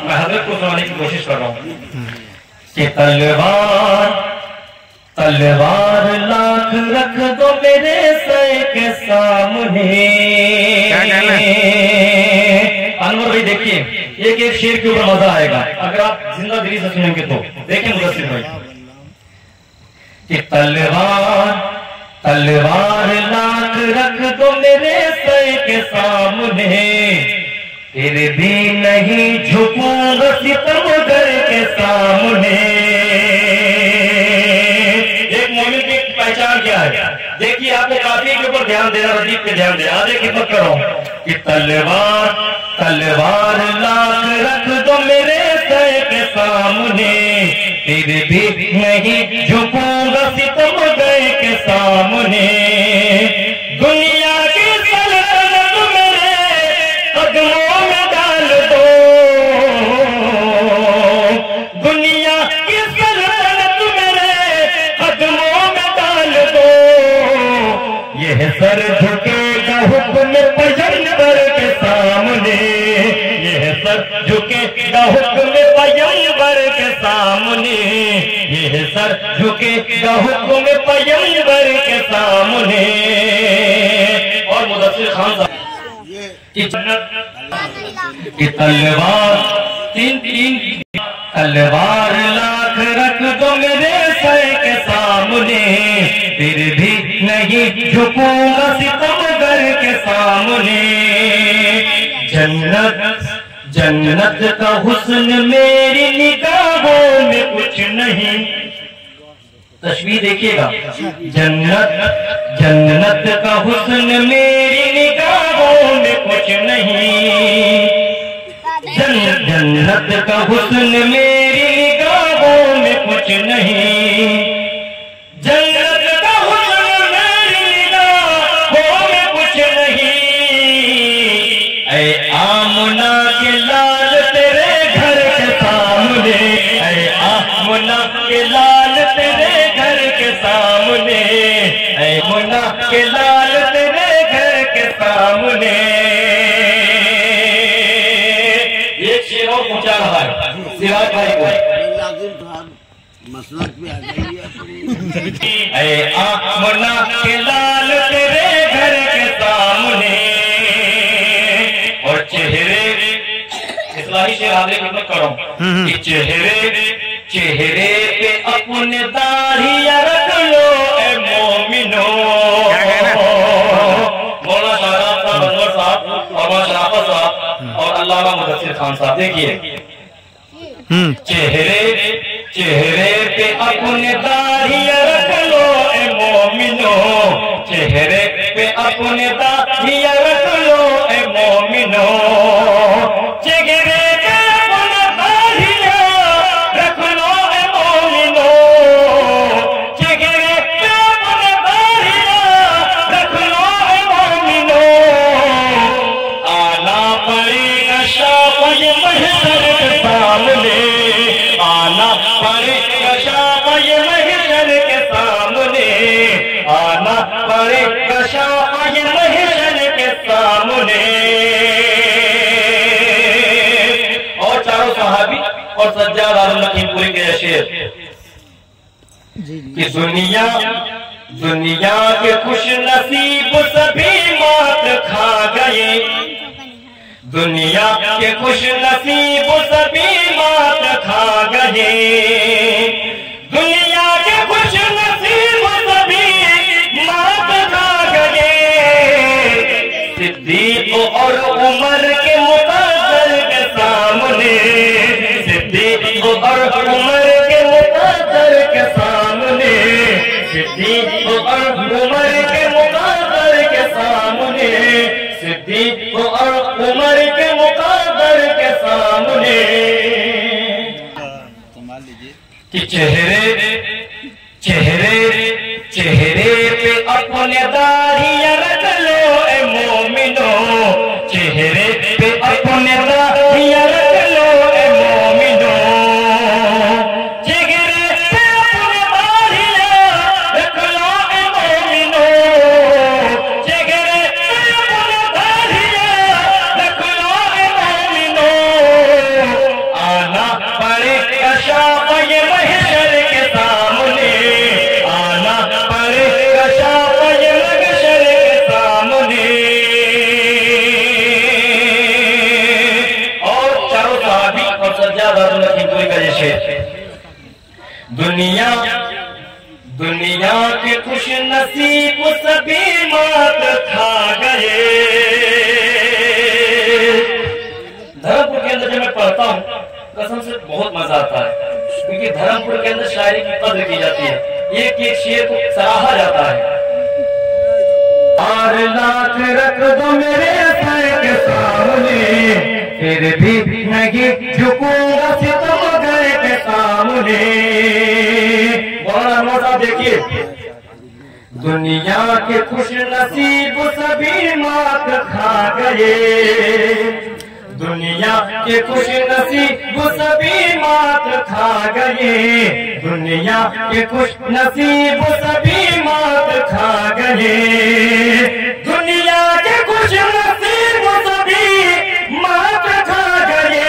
मैं हजरत को सुनाने की कोशिश कर रहा हूँ कि तलवार तलवार लाख रख दो मेरे सर के सामने। अनवर भाई देखिए, एक एक शेर के ऊपर मजा आएगा अगर आप जिंदा दिली से सुनेंगे तो। देखिए मुदस्सिर भाई कि तलवार तलवार लाख रख दो मेरे सर के सामने, फिर भी नहीं झुकूंगा सितमगर के सामने। एक मोमिन की पहचान क्या है? देखिए आपको काफी के ऊपर ध्यान देना, रदीफ पे ध्यान देना। देखिए मत करो कि तलवार तलवार लाख रख दो मेरे सर के सामने, फिर भी नहीं झुकूंगा सितमगर के सामने। दुनिया की सल्तनत मेरे कदमों में डाल दो, दुनिया की सल्तनत मेरे कदमों में डाल दो। यह सर झुकेगा हुक्म पैगंबर के सामने, यह सर झुकेगा हुक्म पैगंबर के सामने, यह सर झुकेगा हुक्म पैगंबर के सामने। और मुदस्सिर खान साहब कि तलवार तीन तीन तलवार लाख रख दो मेरे सर के सामने, फिर भी नहीं झुकूंगा सितमगर के सामने। जन्नत जन्नत का हुस्न मेरी निगाहों में कुछ नहीं। तस्वीर देखिएगा, जन्नत जन्नत का हुस्न मेरी निगाहों में कुछ नहीं, जन्नत का हुस्न मेरी निगाहों में कुछ नहीं, जन्नत का हुस्न मेरी निगाहों में कुछ नहीं। ऐ आमना के लाल तेरे घर के सामने, ऐ आमना के लाल तेरे घर के सामने, ऐ मुन्ना के लाल तेरे घर के सामने। एक शेर और पूछा रहा है सिराज भाई को, मसलक पे आ गई है। ऐ आमना के लाल तेरे घर के सामने, और चेहरे इस्लाही शेर आगे खिदमत करो कि चेहरे चेहरे पे अपने दाढ़ियां रख लो ए मोमिनो। मौलाना शाहराब साहब, अनवर साहब और मौलाना साहब और अल्लामा मुदस्सिर खान साहब, देखिए चेहरे चेहरे पे अपने दाढ़ियां रख लो ए मोमिनो, चेहरे पे अपने दाढ़ियां रख लो ए मोमिनो, चेहरे पे अपने दाढ़ियां रख लो ए मोमिनो, चेहरे पे अपने दाढ़ियां रख लो ए मोमिनो। आना पड़ेगा शाबाश महशर के सामने, आना पड़ेगा शाबाश महशर के सामने, आना पड़ेगा शाबाश महशर के सामने। और चारों सहाबी और सज्जाद आलम लखीमपुरी के शेर कि दुनिया दुनिया के खुश नसीब सभी मात खा गए, दुनिया के खुश नसीब सभी मात खा गए, दुनिया के खुश नसीब सभी मात खा गए। सिद्दीक और उमर के मुक़द्दर के सामने, सिद्दीक और उमर के मुक़द्दर के सामने, सिद्दीक और उमर के मुक़द्दर के सामने, सिद्दीक और उमर के मुक़द्दर के सामने। कि चेहरे चेहरे चेहरे पे अपने दाढ़ियां रख लो ए मोमिनो, चेहरे पे अपने दाढ़ियां रख लो ए मोमिनो, चेहरे पे अपने दाढ़ियां रख लो ए मोमिनो, चेहरे पे अपने दाढ़ियां रख लो ए मोमिनो। राजू लखीमपुरी का ये शेर, दुनिया दुनिया के खुश नसीब सभी मात खा गए। धर्मपुर के अंदर जब मैं पढ़ता हूँ कसम से बहुत मजा आता है, क्योंकि धर्मपुर के अंदर शायरी की कद्र की जाती है, एक एक शेर को सराहा जाता है। 4 लाख रख दो मेरे सर के सामने, फिर भी नहीं झुकूंगा सितम घर के सामने। मौलाना देखिए, दुनिया के खुश नसीब सभी मात खा गए, दुनिया के खुश नसीब सभी मात खा गए, दुनिया के खुश नसीब सभी मात खा गए, दुनिया के खुश नसीब सभी मात खा गए।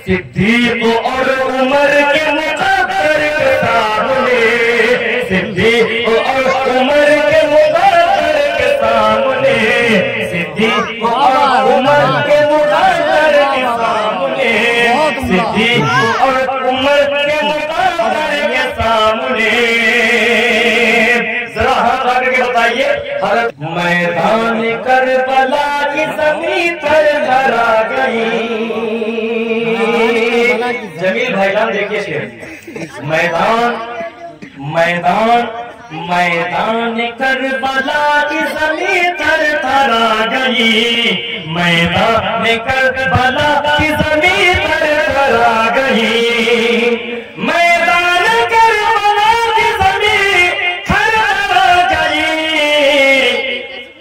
सिद्दीक और उमर के मुकद्दर के सामने, सिद्दीक और उमर के मुकद्दर के सामने, सिद्दीक और उमर के मुकद्दर के सामने, सिद्दीक और उमर के मुकद्दर के सामने। जरा हाथ आगे के बताइए, मैदान करबला की ज़मीन पर धरा गई। जमील भाईजान देखिए शेर, मैदान मैदान मैदान करबला की ज़मीन पर धरा गई, मैदान करबला की ज़मीन पर धरा गई, मैदान करबला की ज़मीन पर धरा गई।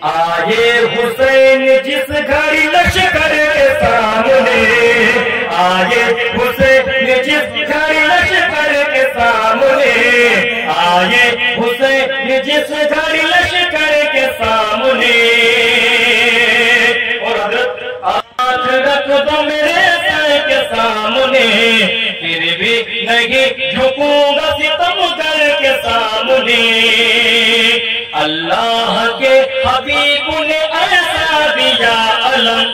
आए हुसैन जिस घड़ी लश्कर के सामने, आए हुसैन जिस घड़ी लश्कर के सामने, आए हुसैन जिस घड़ी लश्कर के सामने। और हज़रत हाथ रख दो मेरे सर के सामने, फिर भी नहीं झुकूंगा सितमगर के सामने। अल्लाह के हबीब ने ऐसा दिया अलम,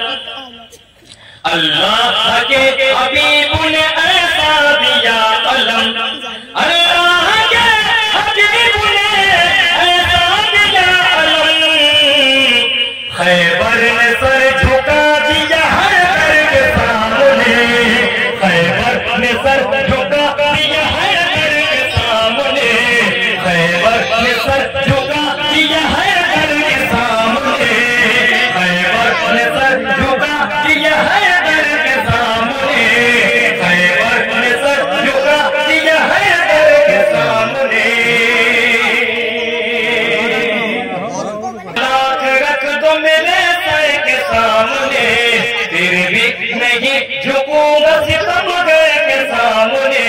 अल्लाह के हबीब ने ऐसा दिया अलम, अल्लाह के हबीब ने ऐसा दिया अलम। खैबर ने सर झुका दिया हर घर के सामने, खैबर ने सर झुका दिया हर घर के सामने, खैबर ने सर झुका दिया हर घर के सामने, खैबर ने सर झुका दिया हर घर के सामने, खैबर ने सर झुका दिया हर घर के सामने। लाख रख दो मेरे सर के सामने, फिर भी नहीं झुकूंगा सितमगर के सामने।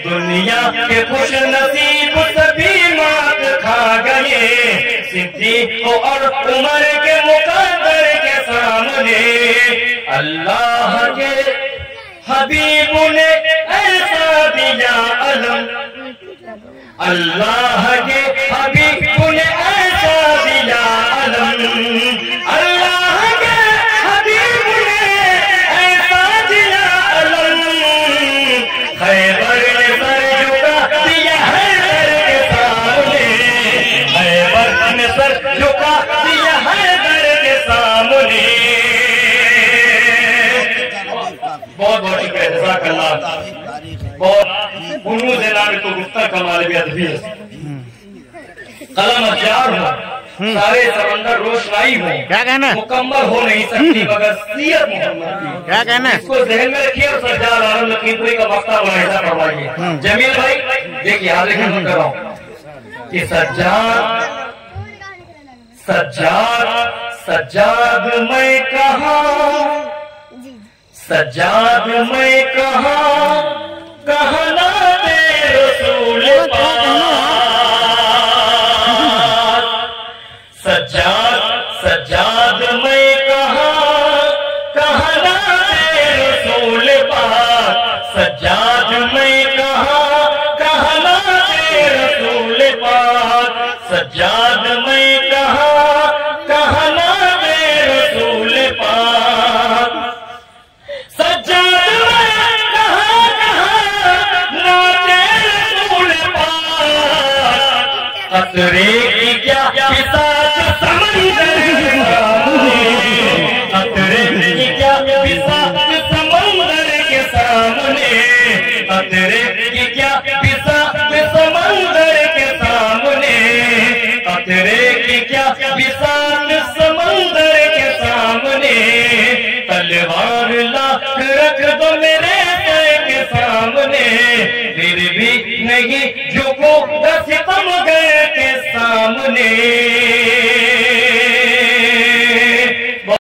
दुनिया के खुश नसीब सभी मात खा गए, सिद्दीक और उमर के मुकद्दर के सामने। अल्लाह के हबीब ने ऐसा दिया अलम, अल्लाह के हबीब ने ऐसा दिया अलम, अल्लाह के हबीब ने ऐसा दिया अलम। खैबर ने सर झुका दिया हर घर के सामने, खैबर ने सर झुका दिया हर घर के सामने। बहुत बहुत शुक्रिया, जज़ाकल्लाह। बहुत उन्नू देना में तो गुफ्ता कमाल भी अदबी है, कलम हथियार हो, सारे समंदर रोशनाई हो, क्या कहना मुकम्मल हो नहीं सकती मगर सीयत मोहम्मद की। क्या कहना इसको ज़हन में रखिए और सज्जाद आलम लखीमपुरी का मक्ता मुलाहिजा करवाइए। जमील भाई देखिए, हाल कर रहा हूँ कि सज्जाद सज्जाद सज्जाद मैं कहाँ, सज्जाद मैं कहाँ कहना दे रसूल पाक। सज्जाद सज्जाद मैं कहाँ कहना दे रसूल पाक, सज्जाद मैं कहाँ कहना दे रसूल पाक, सज्जाद मैं कहाँ कहना दे रसूल पाक। सज्जाद खतरे की क्या बिसात समंदर के सामने, खतरे की क्या बिसात समंदर के सामने, खतरे की क्या बिसात समंदर के सामने, खतरे की क्या बिसात समंदर के सामने। तलवार लाख रख दो मेरे सर के सामने, फिर भी नहीं झुको सितमगर के सामने।